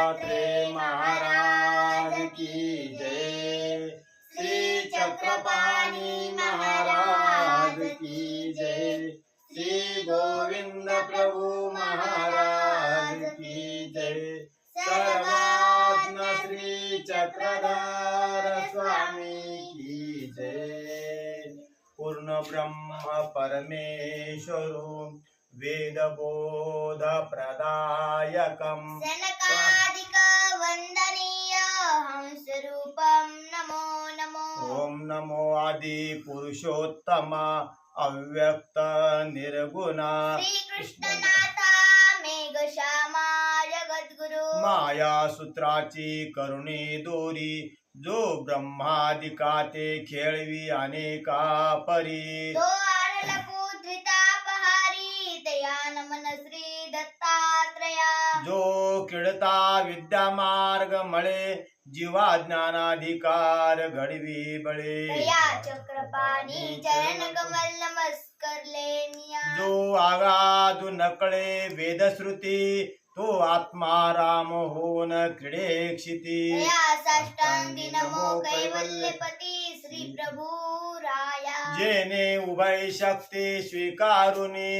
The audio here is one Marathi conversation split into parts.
दत्तात्रेय महाराज की जय। श्री चक्रपाणी महाराज की जय। श्री गोविंद प्रभु महाराज की जय। सर्वात्म श्री चक्रधर स्वामी की जय। पूर्ण ब्रह्म परमेश्वरो वेदबोध प्रदायकं सनकादिक वंदनीय हंसरूपं नमो नमो। ओम नमो आदि पुरुषोत्तम अव्यक्त निर्गुणा श्री कृष्णनाथा मेघश्यामा जगद्गुरु माया सूत्राची करुणी दोरी जो ब्रह्मादिकाते खेळवी अनेका परी तो आरलकू द्वितापहारी तया नमन श्री दत्तात्रया जो किडता विद्या मार्ग मळे जीवा ज्ञानाधिकार घडवी बळे तया चक्रपाणी चरण कमल नमस्कारले निया जो आगाधु नकळे वेदश्रुती तो आत्मा राम होऊन क्रीडे क्षिती तया साष्टांगी नमो कैवल्यपती श्री प्रभु राया जेने उभय शक्ती स्वीकारुनी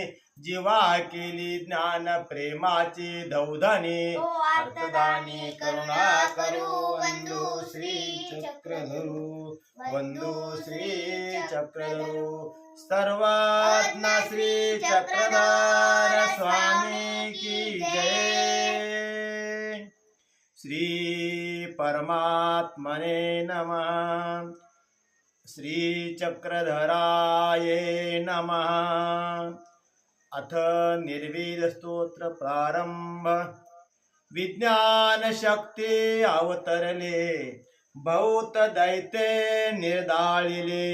जीवा केली ज्ञान प्रेमाची दौधनी तो अर्थदानी करुणा करू बंधू श्री चक्रधरू बंधू श्री चक्रधरू सर्वात्मा श्री चक्रधर स्वामी की जय। श्री परमात्मने नमः। श्री चक्रधराय नमः। अथ निर्वेद स्तोत्र प्रारंभ। विज्ञान शक्ती अवतरले बहुत दैत्य निर्दाळिले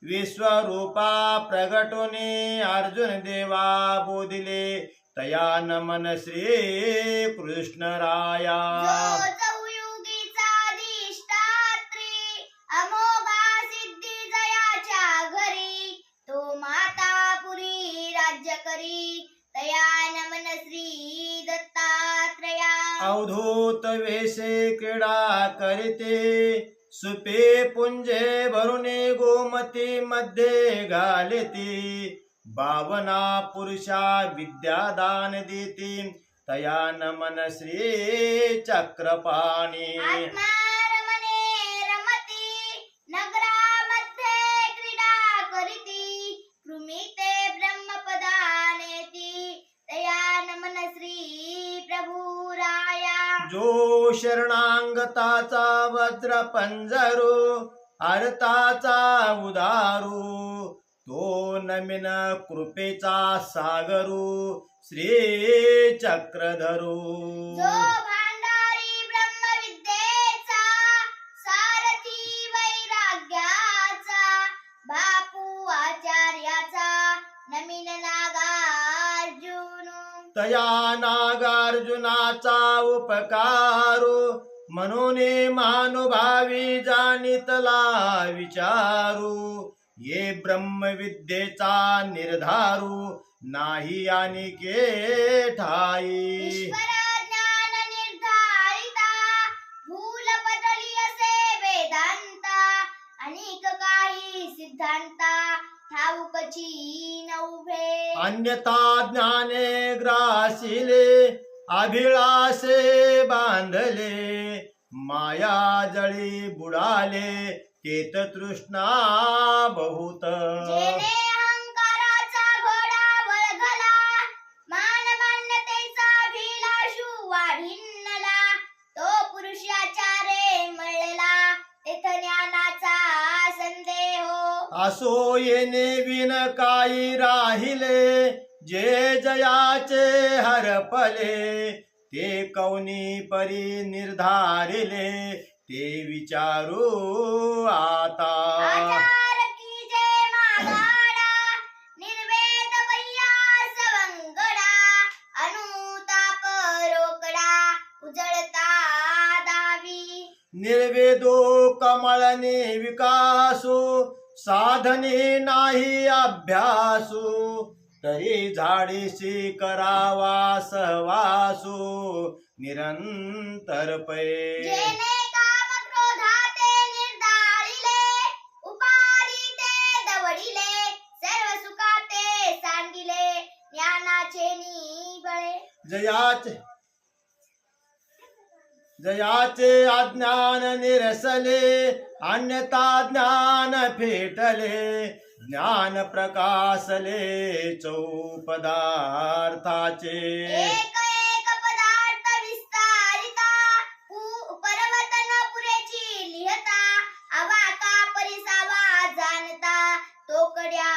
विश्वरूपा प्रगटुनी अर्जुन देवा बोधिले तया नमन श्री कृष्ण राया जो चौयुगीचा अधिष्ठात्री अमोघा सिद्धी जयाच्या घरी तो मातापुरी राज्य करी तया नमन श्री दत्तात्रया अवधूत वेशे क्रीडा करीते सुपे पुंजे भरुने गोमती मध्ये घालिती बावना पुरुषा विद्यादान देती तया नमन श्री चक्रपाणी आत्मारमणे रमती नगरामध्ये क्रीडा करीती कृमीते ब्रह्मपदानेती तया नमन श्री प्रभु राया जो शरणांगताचा वज्र पंजरू अर्थाचा उदारू तो नमिन कृपेचा सागरू श्री चक्रधरू जो भांडारी ब्रह्मविद्येचा सारथी वैराग्याचा बापू आचार्याचा नमिन नागार्जुन तया नागार्जुनाचा उपकारू म्हणून महानुभावी जाणितला विचारू ये ब्रह्मविद्येचा निर्धारू नाही आणिके ठाई ईश्वर ज्ञान निर्धारिता भूल पटली असे वेदांता अनेक काही सिद्धांता ठाऊकची नव्हे अन्यथा ज्ञाने ग्रासिले अभिलाषे बांधले माया जळी बुडाले तेत तृष्णा बहुत जेणे अहंकाराचा घोडा वळगला मानमान्यतेचा अभिलाषू वाढिන්නला तो पुरुषाचारे मळला तेथ ज्ञानाचा संदेह असो येणे विन काही राहिले जे जयाचे हरपले ते कौनी परी निर्धारिले ते विचारू आता आचार की जय मागाडा निर्वेद वैया सवंगडा अनुताप रोकडा उजळता दावी निर्वेदो कमळने विकासो साधने नाही अभ्यासो तरी झाडीशी करावा सहवासो निरंतर पै जेणे काम क्रोधाते निर्दाळिले, उपाधी ते दवडिले, सर्व सुखाते सांगिले, ज्ञानाचे निबळे. जयाचे अज्ञान निरसले, अन्यथा ज्ञान फेटले, ज्ञान प्रकाशले चौपदार्थाचे. एक एक पदार्थ विस्तारिता, पर्वत न पुरेची लिहता, अवाका परिसावा जाणता, तोकड्या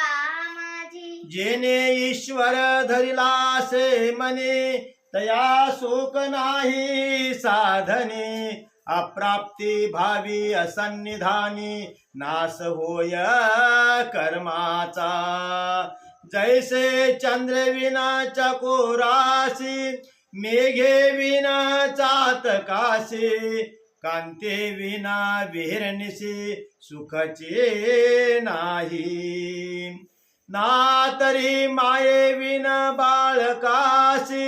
माझी. जेने ईश्वर धरिलासे मने, तया सुख नाही साधने, अप्राप्ती भावी असन्निधानी, नाश होय कर्माचा. जैसे चंद्र विना चकोरासी, मेघे विना चातकाशी, कांते विना विहरणीसी, सुखचे नाही. ना तरी माये विना बाळकासी,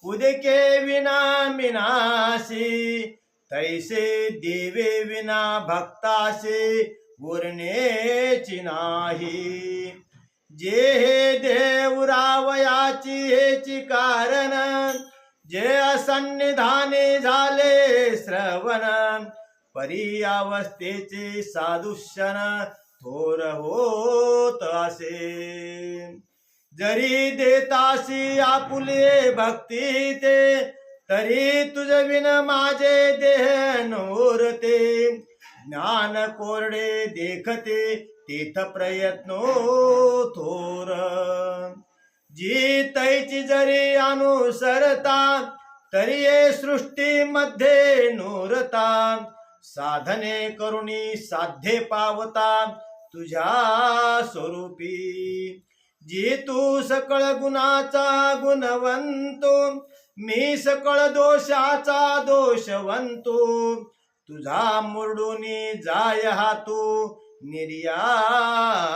उदके विना मिनासी, तैसे देवे विना भक्तासे उरण्याची नाही. जे हे देव रावयाची हेची कारण, जे असन्निधानी झाले श्रवण, परी अवस्थेचे सादुष्यन थोर होत असे. जरी देतासी आपुले भक्ती ते, तरी तुझ विन माझे देह नोरते. ज्ञान कोरडे देखते तीथ प्रयत्नो थोर. जी तैची जरी अनुसरता, तरी ये सृष्टी मध्ये नूरता. साधने करुणी साध्ये पावता, तुझ्या स्वरूपी. जी तू सकळ गुणाचा गुणवंतो, मी सकळ दोषाचा दोषवंतो. तुझा मुरडूनी जाय हातू निर्याकडे.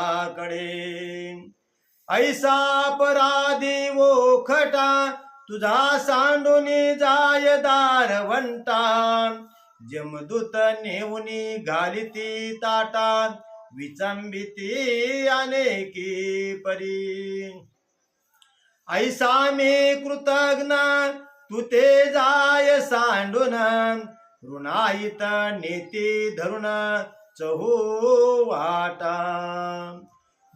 ऐसा अपराधी ओखटा, तुझा सांडूनी जाय दारवंटा. जमदूत नेऊनी घालिती ताटा, विचंबिती अनेकी परी. ऐसा मी कृतज्ञ, तू ते जाय सांडून, ऋणाईत नेती धरुण चहू वाटा.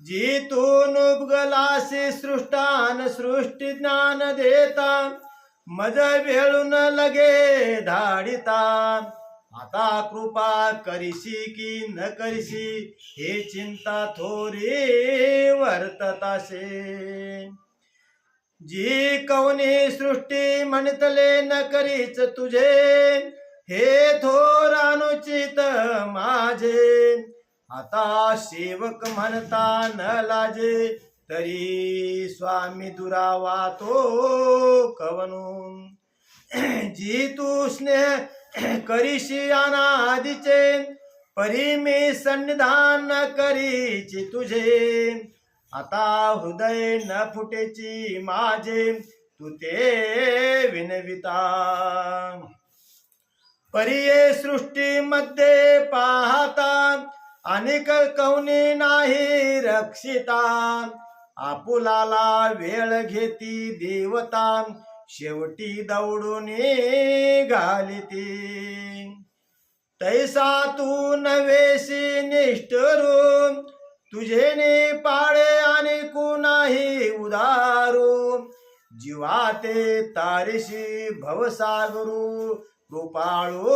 जी तू नुबगलासी सृष्टान सृष्टी ज्ञान देता, मज वेळून लगे धाडिता. आता कृपा करिशी की न करिशी, हे चिंता थोरी वर्ततासे. जी कवनी सृष्टी म्हणतले न करीच तुझे, हे थोर अनुचित माझे. आता सेवक म्हणता न लाजे, तरी स्वामी दुरावा तो कवनून. जी तू स्नेह करीशी अनादीचे, परी मी सन्निधान करीची तुझे. आता हृदय न फुटेची माझे, तू ते विनविता. परिये सृष्टी मध्ये पाहता, अनेक कवनी नाही रक्षिता. आपुलाला वेळ घेती देवता, शेवटी दौडून घालिती. तैसा तू नवेशी निष्ठरू, तुझेने पाळे आणि कुणाही उदारू. जीवाते तारिशी भवसागरू, कृपाळूपणे.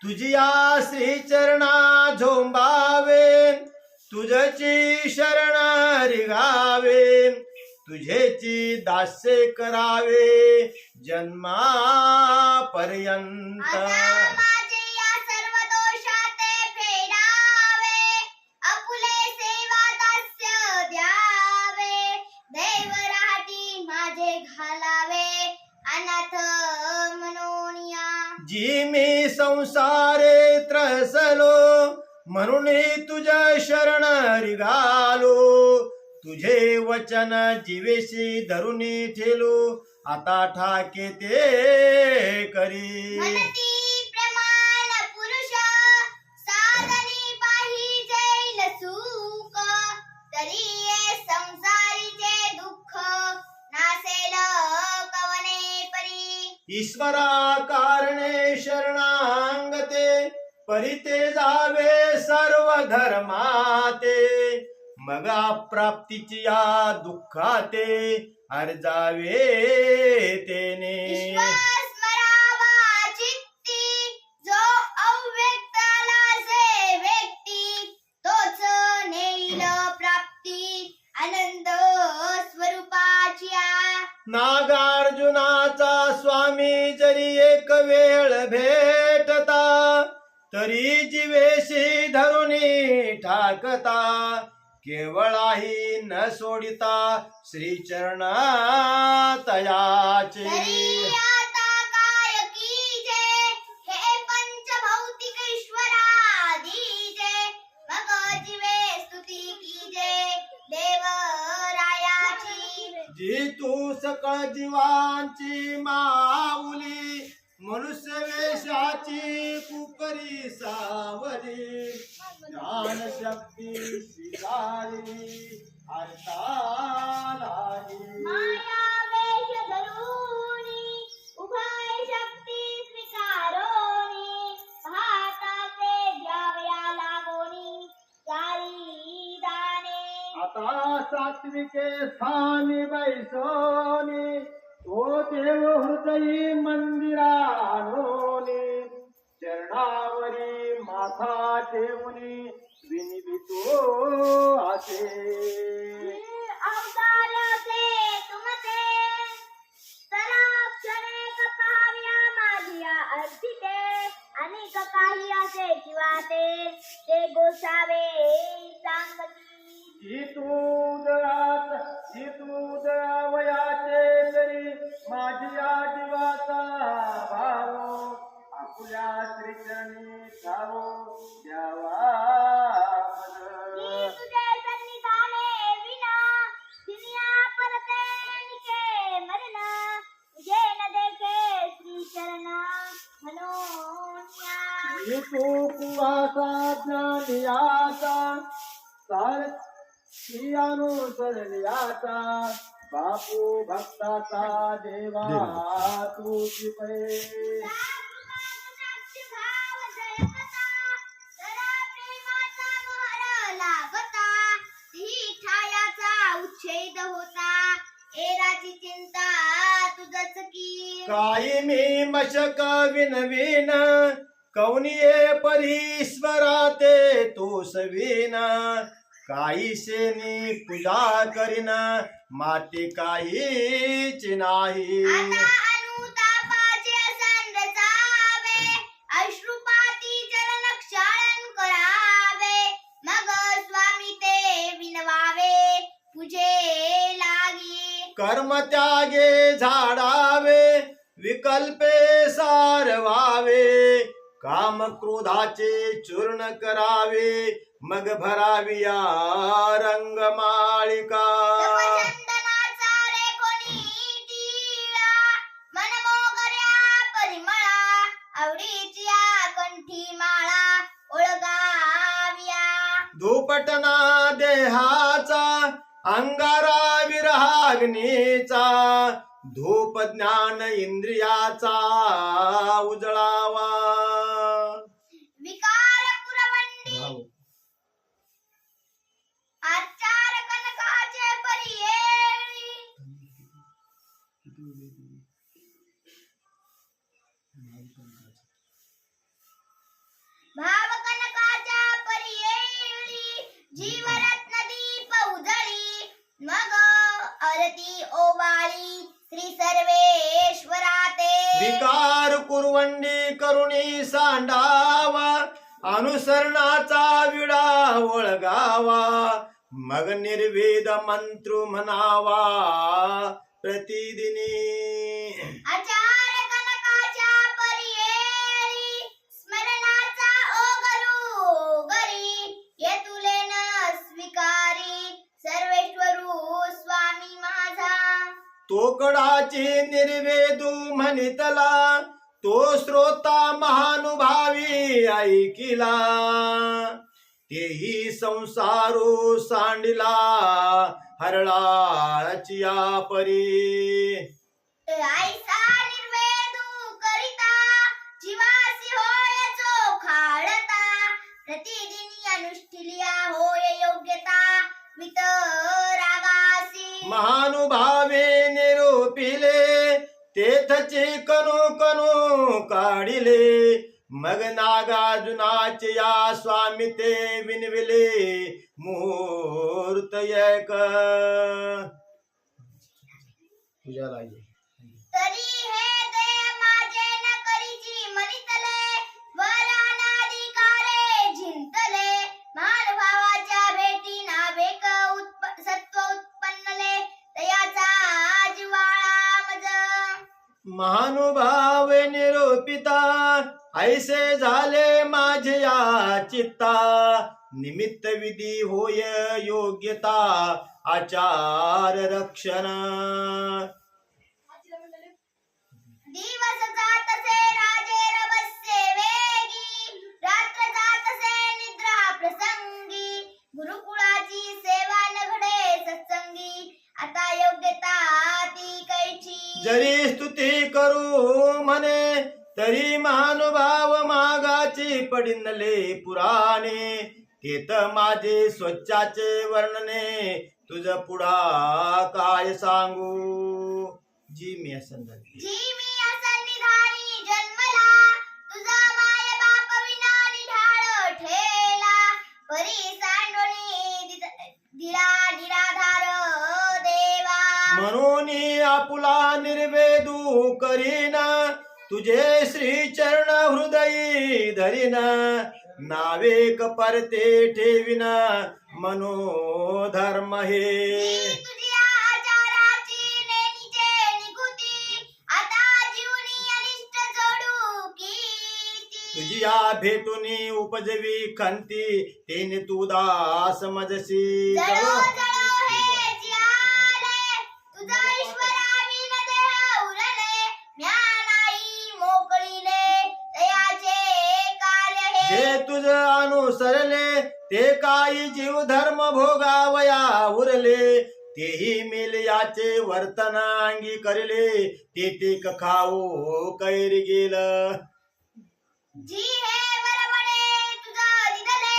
तुझिया श्रीचरणा झोंबावे, तुझची शरण रिगावे. तुझेची दास्य करावे जन्मापर्यंत. आता माझे या सर्व दोषाते फेडावे, आपुले सेवा दास्य द्यावे. दैव राहटी माझे घालावे, अनाथ मनोनिया. जी मी संसारे त्रसलो, म्हणून तुझ्या शरण रिगालो. तुझे वचन जीवेशी धरुनी ठेलो आता ठाके ते करी म्हणती प्रमाण पुरुष साधनी पाहिजे सुख तरी ये संसारीचे दुःख नासेल कवने परी ईश्वरा कारणे शरणांगते परिते जावे सर्व धर्माते मग प्राप्तीची या दुःखाते अर्जावे तेने विश्वास स्मरावा चित्ती जो अव्यक्ताला जे व्यक्ती तोच नेईल प्राप्ती आनंद स्वरूपाची नागार्जुनाचा स्वामी जरी एक वेळ भेटता तरी जीवेशी धरुनी ठाकता केवळाही न सोडिता श्रीचरण तयाचे तरी आता काय कीजे हे पंचभौतिक ईश्वरादीजे मग जीवे स्तुती कीजे देवरायाची जी तू सकळ जीवांची माऊली मनुष्य वेशाची कुकरी सावरी ज्ञान शक्ती स्वीकारली अर्थालाही माया वेश धरूनी उभय शक्ती स्वीकारोनी भाताचे द्यावया लागोनी चारी दाने आता सात्विके स्थानी बैसोनी तो देव हृदयी मंदिरानोनी चरणावरी माथा ठेवूनी विनिवितो असे अवतारते तुमचे सराक्षणे कपाव्या माझिया अर्थिते अनेक काही असे जीवाते ते गोसावे सांगती वयाचे तरी माझी आदिवाचा भाव आपुल्या श्रीचरणी ठावो द्यावा मी तुझे सन्निधाने विना दुनिया परते निके मरण तुझे न देखे श्री चरण मनोन्या तू कुवासा ज्ञानियाचा सार अनुसरण्याचा बापू भक्ताचा देवा तू कृपे उच्छेद होता एराची चिंता तुझच की काही मी मशक विनवीन कौनिये परीश्वरा ते तू सवीन काही शेनी पूजा करीन माती काहीच नाही आता अनुतापाचे असंड जावे अश्रुपाती चरण क्षालन करावे मग स्वामी ते विनवावे तुझे लागी कर्म त्यागे झाडावे विकल्पे सारवावे काम क्रोधाचे चूर्ण करावे मग भराविया रंगमाळिका चंदनाचा रे कोणी टिळा मनमोगऱ्या परिमळा आवडीच्या कंठी माळा ओळगाव्या धूपटना देहाचा अंगारा विरहाग्नीचा धूप ज्ञान इंद्रियाचा उजळावा विकार पुरवंडी आचार कनकाचे परियेळी भाव कनकाच्या परियेळी जीवरत्न दीप उजळी मग आरती ओवाळी श्री सर्वेश्वरा ते विकार कुरवंडी करुणी सांडावा अनुसरणाचा विडा ओळगावा मग निर्वेद मंत्र म्हणावा प्रतिदिनी आचार कनकाच्या परियेळी स्मरणाचा ओगरू गरी ये तुले न स्वीकारी सर्वेश्वरू तोकडाची निर्वेदू म्हणितला, तो श्रोता महानुभावी ऐकिला. तेही संसारू सांडिला, हरळाची या परी. ऐसा निर्वेदू करिता, जीवासी होय चोखाळता. प्रतिदिनी अनुष्ठिलिया होय योग्यता, वितरागासी. महानुभावे निरूपिले, तेथचे कणू कणू काढिले. मग नागार्जुनाचे या स्वामी ते विनविले, मुहूर्त एक. तुझ्या लागे तरी हे देह माझे न करीची म्हणितले, वर अनाधिकारे झिंतले. महानुभावाच्या भेटी नावेक सत्व उत्पन्नले, तयाचा जिव्हाळा मज. महानुभाव निरूपिता, ऐसे झाले माझे या चित्ता. निमित्त विधी होय योग्यता, आचार रक्षण. दिवस जातसे राजे रभस्य वेगी, रात्र जातसे निद्रा प्रसंगी. गुरुकुळाची सेवा न घडे सत्संगी, आता योग्यता ती कैची. जरी स्तुती करू म्हणे, तरी महानुभाव मागाची पडिनले पुराणे. तेत माझे स्वच्छाचे वर्णने, तुझ पुढा काय सांगू. जी मी असंधानी जी मी असन्निधानी जन्मला, तुझा माय बाप विना निढाळ ठेला. परी सांडोळी दिला निराधार देवा. म्हणून आपुला निर्वेदू करीन, तुझे श्री चरण हृदयी धरीन. नावेक परते ठेविन, मनोधर्म हे. जी तुझ्या आचाराची नेणीचे निघुती, आता जीवनी अनिष्ट जोडू कीती. तुझी या भेटूनी उपजवी खंती, तेने तू दास मजसी. जळो जळो हे जियाले, तुझा ईश्वराविन देह उरले. म्या नाही मोकळीले, तयाचे कार्य हे. जे तुझ अनुसरले, ते काही जीव धर्म भोगावया उरले. तेही मिल याचे वर्तन अंगी करले, ते टेक खाऊ कैर गेल. जी हे बरवणे तुझं दिदले,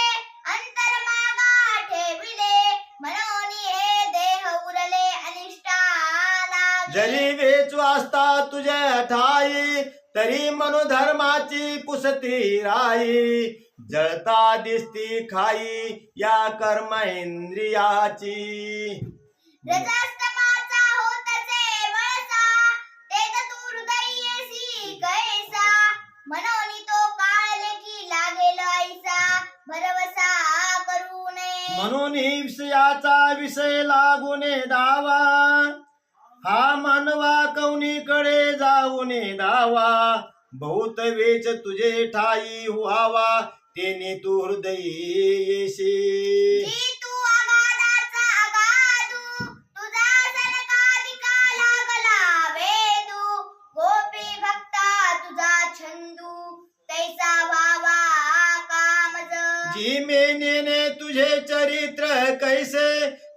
अंतर मागा ठेविले. मनोनी हे देह उरले अनिष्टा लागे. जरी वेचू असता तुझ्या ठाई, तरी मनोधर्माची पुसती राई. जळता दिसती खाई या कर्म इंद्रियाची. रजस्तमाचा होतसे वळसा, तेज तू हृदयी येसी कैसा. मनोनी तो काळले की लागेल ऐसा, भरवसा करू नये. म्हणून ही विषयाचा विषय लागूने दावा, हा मानवा कौनीकडे जाऊने दावा. बहुत वेच तुझे ठाई व्हावा, तेने तू हृदयी येशी. जी तू अगाधाचा अगाधू, तुझा सनकादिका लागला वेदू. गोपी भक्ता तुझा छंदू, तैसा व्हावा कामज. जी मेनेने तुझे चरित्र कैसे,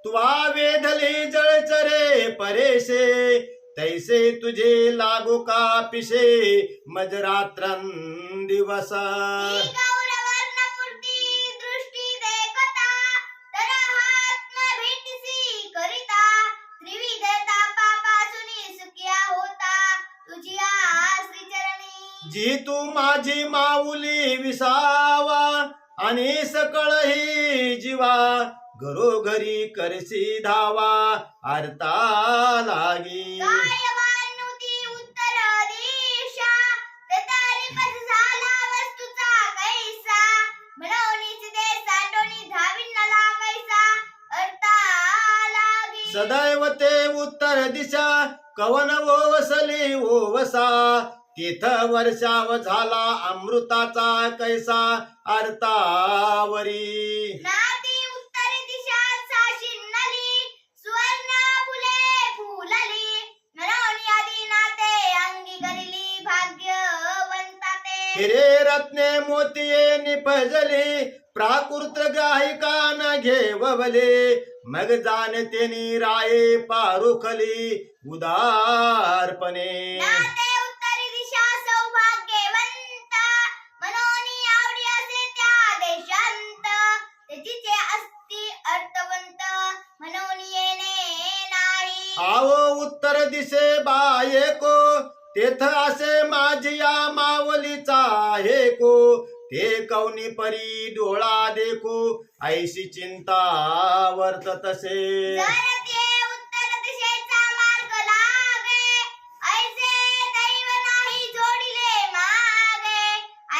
तुवा वेधले जळचरे परेसे. तैसे तुझे लागू का पिसे, मजरात्रं दिवस. ही गौरवर्ण मूर्ती दृष्टी देखता, तर आत्म भेटीसी करिता. त्रिविध तापापासून सुखिया होता, तुझिया श्रीचरणी. जी तू माझी माऊली विसावा, आणि सकळ ही जीवा. घरोघरी करसी धावा, अर्था लागी. काय वानुती उत्तर दिशा, ततारी पद झाला वस्तूचा कैसा. मनोनीच दे सांडोनी धाविन्नला कैसा, अर्था लागी. सदैव ते उत्तर दिशा, कवन ओवसली ओवसा. तीथ वर्षाव झाला अमृताचा कैसा, अर्थावरी. नाती उत्तर दिशा साशिन्नली, सुवर्ण फुले फुलली. हिरे रत्ने मोतिये निपजले प्राकृत ग्राहिका न घेवले मग जाणते राये पारुखली उदारपणे नाते उत्तरी दिशा सौभाग्यवंत मनोनी आवडी असे त्या देशांत त्याचे असती अर्थवंत मनोनी येणे नाही आव उत्तर दिसे बायको तेथ असे माझिया मावलीचा हे को ते कौनी परी डोळा देखो ऐशी चिंता वर्ततसे जर ते उत्तर दिशेचा मार्ग लागे ऐसे दैव नाही जोडिले मागे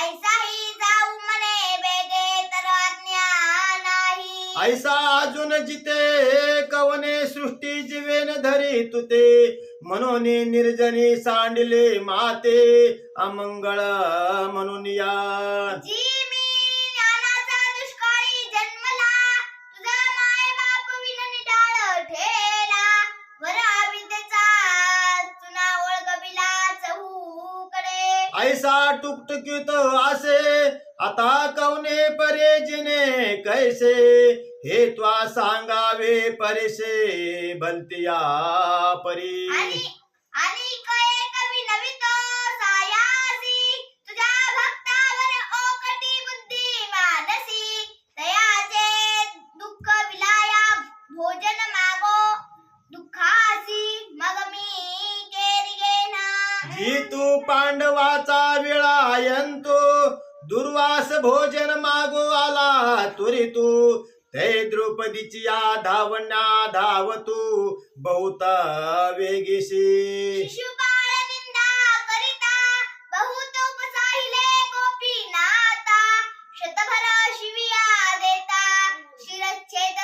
ऐसाही जाऊ मने बेगे तर आज्ञा नाही ऐसा अजून जिते कवने सृष्टी जीवेन धरी तुते म्हणून निर्जनी सांडले माते अमंगळ म्हणून या जी मी ज्ञानाचा दुष्काळी जन्मला तुझा माय बाप विन निडाळ ठेला वर अविद्येचा चुना ओळगबिला चहूकडे ऐसा टुकटुकीत असे आता कवने परेजिने कैसे हे त्वा सांगावे परेसे भलतिया परी आणि कये कवी नवितो सायासी तुझ्या भक्तावर ओकटी बुद्धी मानसी तयाचे दुःख विलाया भोजन मागो दुःखासी मग मी केरी घेना जी तू पांडवाचा विळायंतो दुर्वास भोजन मागो आला तुरी तू ते द्रौपदीची या धावण्या धावतू बहुत वेगीशी शिशुपाळ निंदा करिता बहुत उपसाहिले गोपीनाथा शतभर शिविया देता शिरच्छेद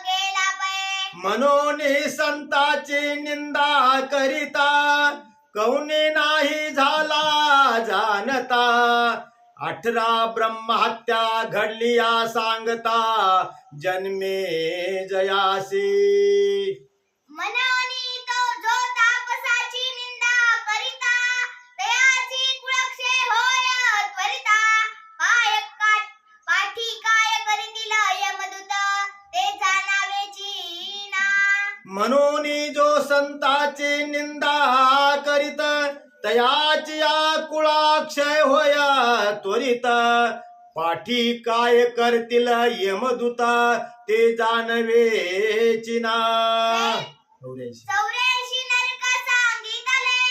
गेला पै म्हणून संताची निंदा करिता कौने नाही झाला जानता 18 ब्रह्महत्या घडली या सांगता जन्मे जयासी मनोनी तो जो तापसाची निंदा करिता तयाची कुळक्षे होय त्वरिता पाठी काय करीतील यमदूत ते जाणावेची ना म्हणून जो संताची निंदा करीत तयाची या कुळाक्षय होय त्वरित पाठी काय करतील यमदूत ते जाणवेची ना 84 नरक सांगितले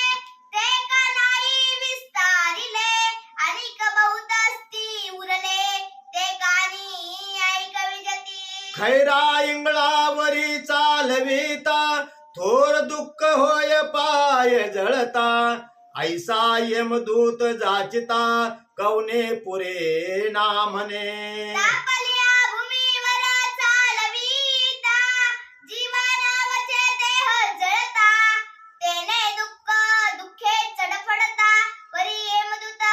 ते का नाही विस्तारिले अनिक बहुत असती उरले ते कानी ऐकवी जती खैरा इंगळावरी चालविता थोर दुःख होय पाय जळता ऐसा यमदूत जाचिता कवने पुरे ना म्हणे तापल्या भूमीवर चालविता जीवनावचे देह जळता तेने दुःखे चडफडता परी यमदूत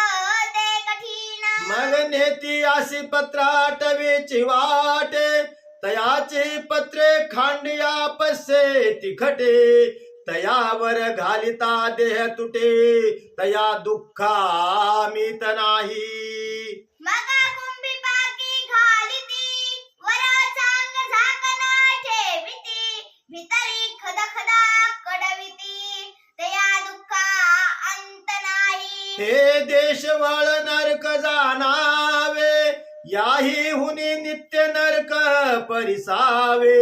ते कठीण मग नेती अशी पत्राटवीची वाटे तयाची पत्रे खांडिया पसे तिखटे तयावर घालिता देह तुटे तया दुःखा मीत नाही मगा कुंभी पाकी घालिती वर चांग झाकणा ठेविती भितरी खदखदा कडविती तया दुःखा अंत नाही हे देशवळ नरक जाणावे याही हुनी नित्य नरक परिसावे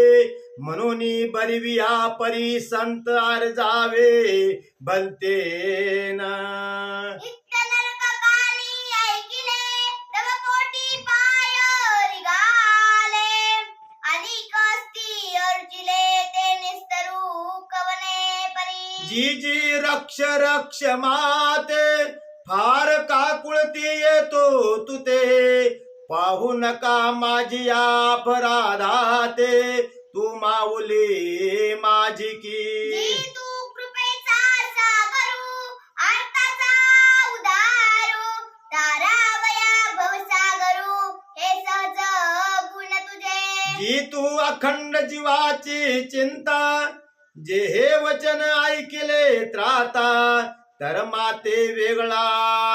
म्हणून बरविया परी संत अर्जावे भलते ना इत्त नरक कानी ऐकिले तव कोटी पाय रिगाले अनिक असती अर्जिले ते निस्तरू कवने परी जी जी रक्ष रक्ष माते फार काकुळती येतो तुते पाहू नका माझी अपराधाते तू माऊली माझी की जी तू कृपेचा सागरू अर्थाचा उदारू तारावया भवसागरू हे सहज गुण तुझे जी तू अखंड जीवाची चिंता जे हे वचन ऐकिले त्राता तर माते वेगळा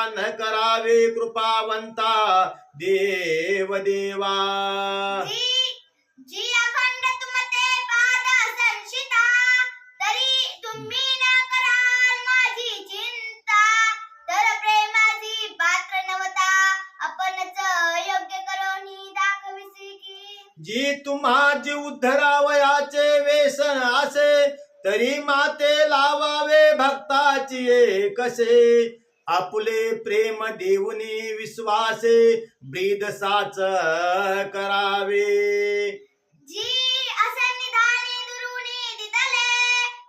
न करावे कृपावंता देव देवा. जी अखंड तुमते पाद संशिता, तरी तुम्ही न कराल माझी चिंता. तर प्रेमाची पात्र नवता, आपणच योग्य करोनी दाखविसी की. जी तुम्हा जीव धरावयाचे व्यसन असे, तरी माते लावावे भक्ताची कसे. आपुले प्रेम देऊनी विश्वासे, ब्रीद साच करावे. जी असे निधानी दुरुनी दितले,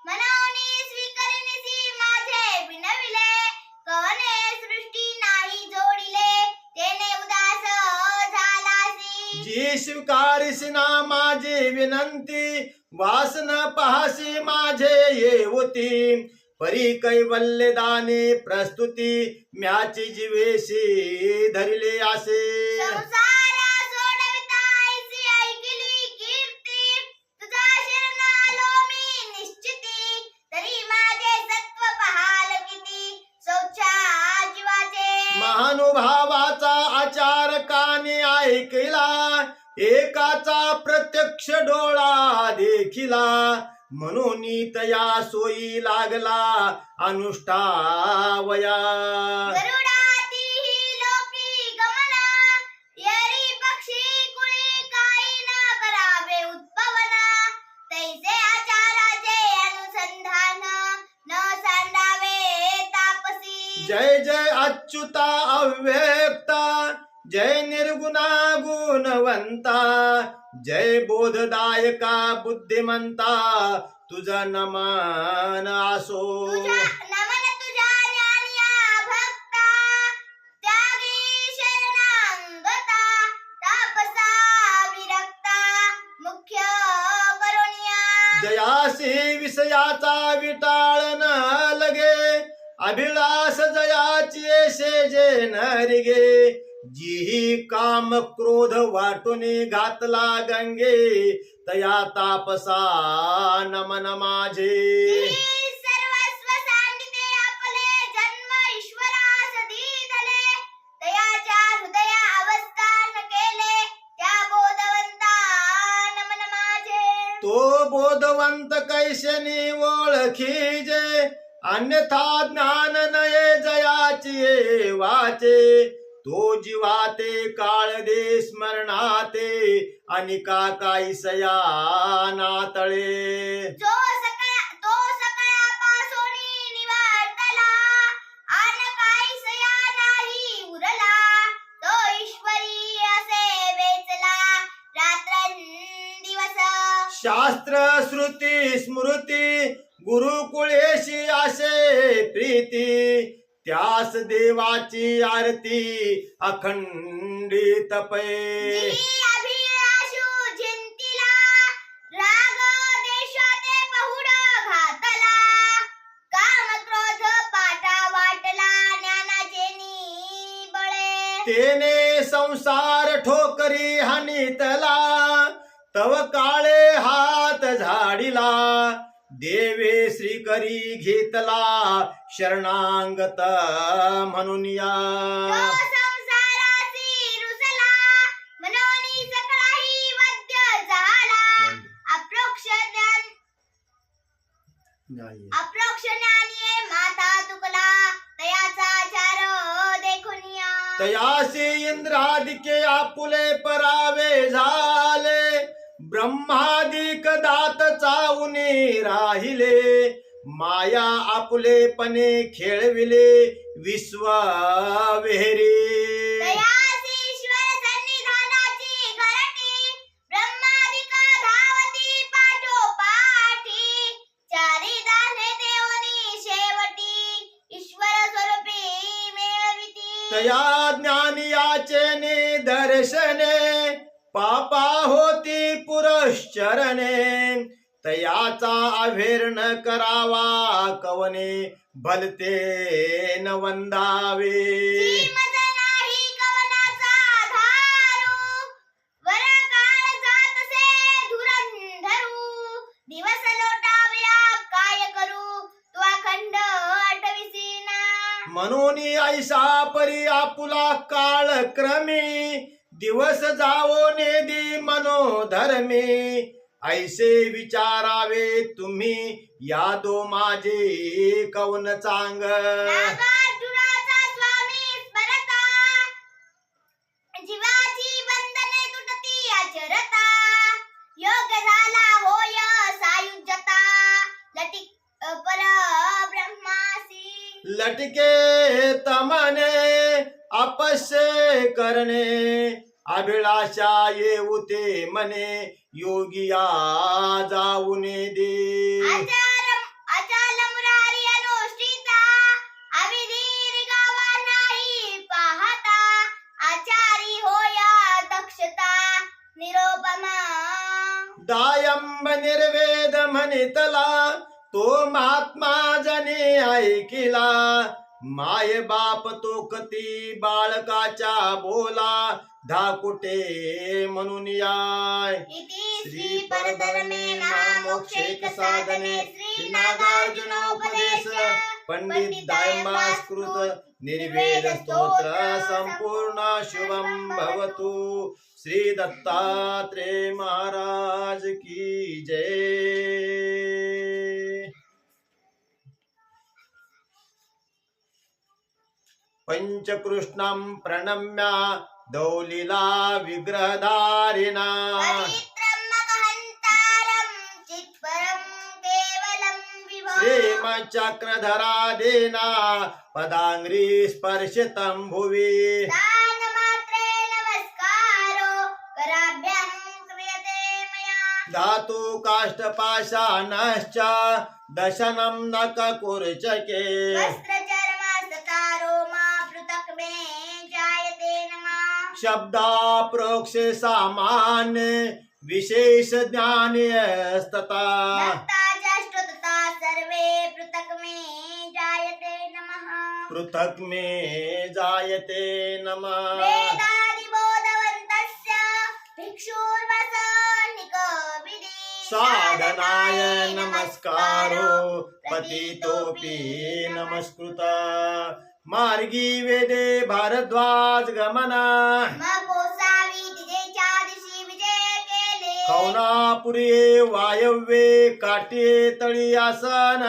मनवनी स्वीकरिनिसी माझे विनविले. कवने सृष्टी नाही जोडिले, तेने उदास झालासी. जी स्वीकारिसी ना माझी विनंती, वासन पाहसी माझे येवती. परी कैवल्य दाने प्रस्तुती, म्याची जीवेशी धरिले असे. संसार सोडविता ऐसी ऐकली कीर्ती, तुझा शरण आलो मी निश्चिती. तरी माझे सत्व पहाल किती, शौचा जीवाचे. महानुभावाचा आचार कानी ऐकला, एकाचा प्रत्यक्ष डोळा देखिला. म्हणून तया सोयी लागला अनुष्ठावया. गरुडातीही लोकी गमना, येरी पक्षी कुळी काही न करावे उत्पवना. तैसे आचाराचे अनुसंधान, न सांडावे तापसी. जय जय अच्युता अव्यक्ता, जय निर्गुणा गुणवंता. जय बोधदायका बुद्धिमंता, तुझा नमन असो. नमन तुझ्या ज्ञानिया भक्ता, त्यागी शरणांगता. तापसा विरक्ता, मुख्य करुणिया. जयासी विषयाचा विटाळ न लगे, अभिलाष जयाची शेजे न रिगे. जी काम क्रोध वाटून घातला गंगे, तया तापसा नमन माझे. जी सर्वस्व सांगिते आपले, जन्म ईश्वरास दीधले. तयाच्या हृदया अवस्थान केले, त्या बोधवंता नमन माझे. तो बोधवंत कैशनी ओळखी जे, अन्यथा ज्ञान नये जयाची वाचे. तो जीवाते काळ दे स्मरणाते, अनिका काईसया नातळे. तो सकळापासोनी निवर्तला, आन काहीसया नाही उरला. तो ईश्वरी असे वेचला, रात्रंदिवस. शास्त्र श्रुती स्मृती गुरुकुळेशी असे प्रीती. त्यास देवाची आरती अखंडित पै. जी अभिलाषू जिंतीला, राग देशाते पहुड घातला. काम क्रोध पाटा वाटला, ज्ञानाचे बळे. तेने संसार ठोकरी हानितला, तव काळे हात झाडिला. देवे श्रीकरी घेतला, शरणांगत म्हणून या. तो संसारासी रुसला, मनोनी सकळाही वद्य झाला. अप्रोक्ष ज्ञानीये माता तुकला, तयाचा आचार देखुनिया. तयासी इंद्रादिके आपुले परावे झाले, ब्रह्मादिक दात चावूने राहिले. माया आपुलेपणे खेळविले, विश्व विहेरी. तयासी ईश्वर सन्निधानाची घरटी, ब्रह्मादिक धावती पाठोपाठी. चारी दाने देवनी शेवटी, ईश्वर स्वरूपी मेळविती. तया ज्ञानियाचे निदर्शने, पापा होती पुरश्चरणे. तयाचा अभेर न करावा, कवने भलते न वंदावे. जी मज नाही कवनाचा धारू, वर काळ जातसे धुरंधरू. दिवस लोटाव्या काय करू, तू अखंड आठविसी म्हणून ऐसा परी आपुला काळ क्रमी दिवस जावो नेदी मनोधर्मी ऐसे विचारावे तुम्ही यादो माझे कवन चांग नागार्जुनाचा स्वामी स्मरता जीवाची बंधने तुटती आचरता योग झाला होय सायुज्यता लटिक पर ब्रह्मासी लटके तमने अपश्य करणे अभिलाषा येऊते मने योगिया जाऊने दे अचाल मुरारी अनुष्ठिता अविधीर गावा नाही पाहता आचारी होया दक्षता निरोपमा दायंब निर्वेद म्हणितला तो महात्मा जने ऐकिला माय बाप तो कती बाळकाच्या बोला धाकुटे म्हणून याय इति श्री परधर्मे महामोक्षेक साधने श्री नागार्जुनोपदेश पंडित दायंबास्कृत निर्वेद स्तोत्र संपूर्ण शुभम भवतु श्री दत्तात्रेय महाराज की जय। पंचकृष्णं प्रणम्य दौलीला विग्रहधारिणा पवित्रं महन्तारं चित्परं केवलं विभो श्रीमच्चक्रधरा देना पदांग्री स्पर्शितं भुवि दानमात्रे नमस्कारो कराभ्यां क्रियते मया धातु काष्ठपाषाणश्च दशनं न ककुर्चके वस्त्रचर्मास्तकारो मा पृथक् मे जायते नमः शब्दा प्रोक्षे सामान्य विशेष ज्ञानस्तता दत्ताचाष्टोतता सर्वे पृथक् मे जायते नमः पृथक् मे जायते नमः वेदादिबोधवन्तस्य भिक्षुर्वसनिको विधि साधनाय नमस्कारो पतितोपि नमस्कृत मार्गी वेदे भारद्वाज गमना मग गोसावी तिजेच्या दिशी विजय केले खवनापुरी वायव्ये काटे तळी आसन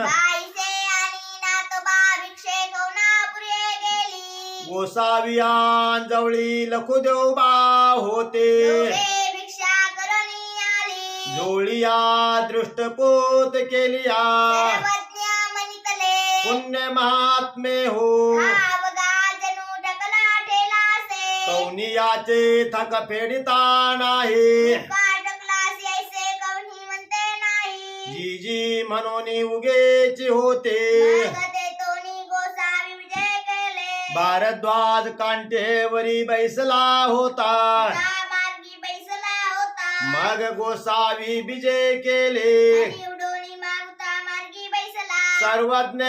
बाईसे आणि नातोबा भिक्षे गौनापुरे गेली गोसावियान जवळी लखुदेवबा होते दोघे भिक्षा करुणी आली जोळिया दृष्टपोत केलिया सर्वज्ञ मनितले पुण्य महात्मे हो अवघा जणू ढकला ठेलासे कौनियाचे थक फेडिता नाही का ढकलासी ऐसे कवनी म्हणते नाही जी जी म्हणून उगेची होते मग ते तोनी गोसावी विजय केले भारद्वाज कांठेवरी बैसला होता त्या मार्गी बैसला होता मग गोसावी विजय केले आणि उडोणी मागता मार्गी बैसला सर्वज्ञ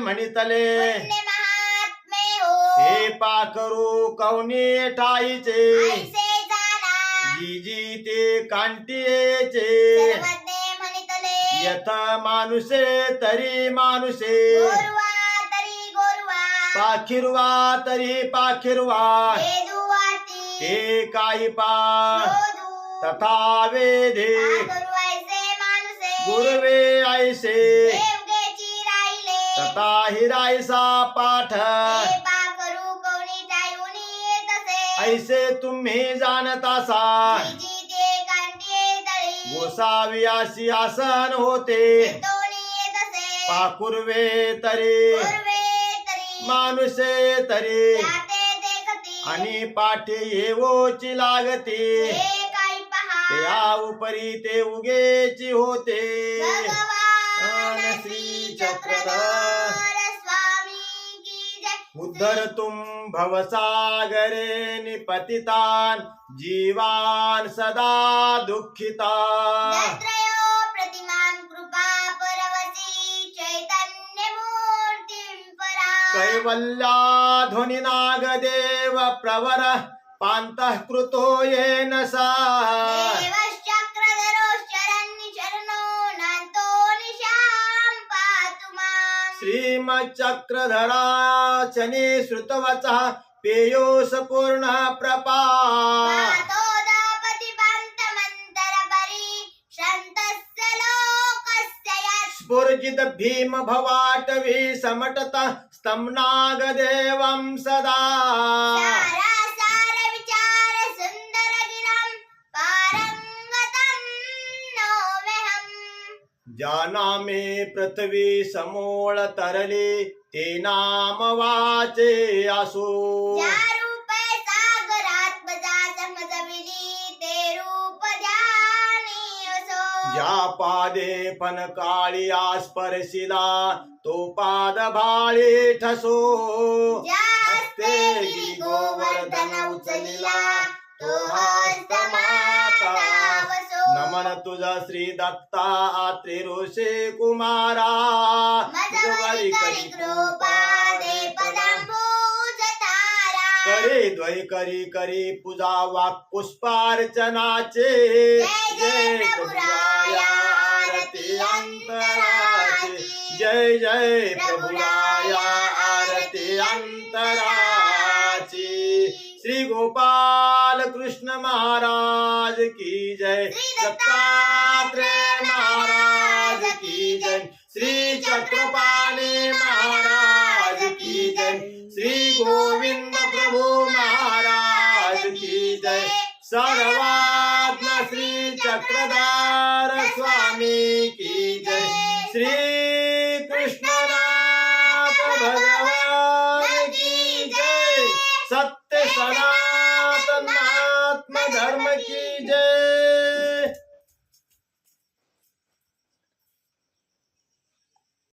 म्हणितले पुण्य महात्मे हो हे पाखरू कौनी ठाईचे ऐसे जाणा जी जी ते कांटियेचे सर्वज्ञ म्हणितले यथ मानुषे तरी मानुषे गोरवा तरी गोरवा पाखिरवा तरी पाखिरवा हे दुवाती ते काही पा शोधू तथा वेदे गुरु ऐसे माणसे गुरुवे ऐसे देवगेची राहिले तथा हिरायसा पाठ हे पाखरू कोणी टाळूनी येत असे ऐसे तुम्ही जाणतासा जी ते कांटिये तळी गोसावियासी आसन होते तोणी येत असे पाकुरवे तरी गुरवे तरी मानुषे तरी याते देखती आणि पाठी येवोची लागती हे काही पहा त्या उपरी ते उगेची होते भगवान श्री चक्रधर स्वामी की जय उद्धर तुम भवसागरे निपतितान जीवान सदा दुःखिता दत्रयो प्रतिमां कृपा परवसी चैतन्य मूर्तिं परा कैवल्या ध्वनि नागदेव प्रवर पान्तः कृतो येन सा देवश्चक्रधरोश्चरन्निचरणो नान्तो निशां पातु माम् श्री भीम चक्रधरा शनी श्रुतवचा पेयोस पूर्ण प्रपा मातोदपति पन्तमन्तरपरि शन्तस्य लोकस्य यत् स्फुर्जित भीम भवाटवी समटता स्तम्नागदेवं सदा सार विचार सुन्दर गिरं पारंगतं नौम्यहम् जानामि पृथ्वी समूळ तरली ते नाम वाचे असो ज्या रूपे सागरात्मजा समजविली ते रूप ध्यानी असो ज्या पादे पण काळिया स्पर्शिला तो पाद भाळी ठसो ज्या हस्ते गिरी गोवर्धन उचलिला तो हस्त माता वसो नमन तुझा श्री दत्ता आत्रे ऋषी कुमारा मजवरी करी कृपा दे पदंबुजतारा करी द्वै करी पूजा वाक पुष्पार्चनाचे जय प्रभुराया आरती अंतराची जय जय प्रभुराया आरती अंतराची श्री गोपाल कृष्ण महाराज की जय श्री दत्तात्रेय महाराज की जय श्री चक्रपाणी महाराज की जय श्री गोविंद प्रभु महाराज की जय सर्वात्म श्री चक्रधार स्वामी की जय श्री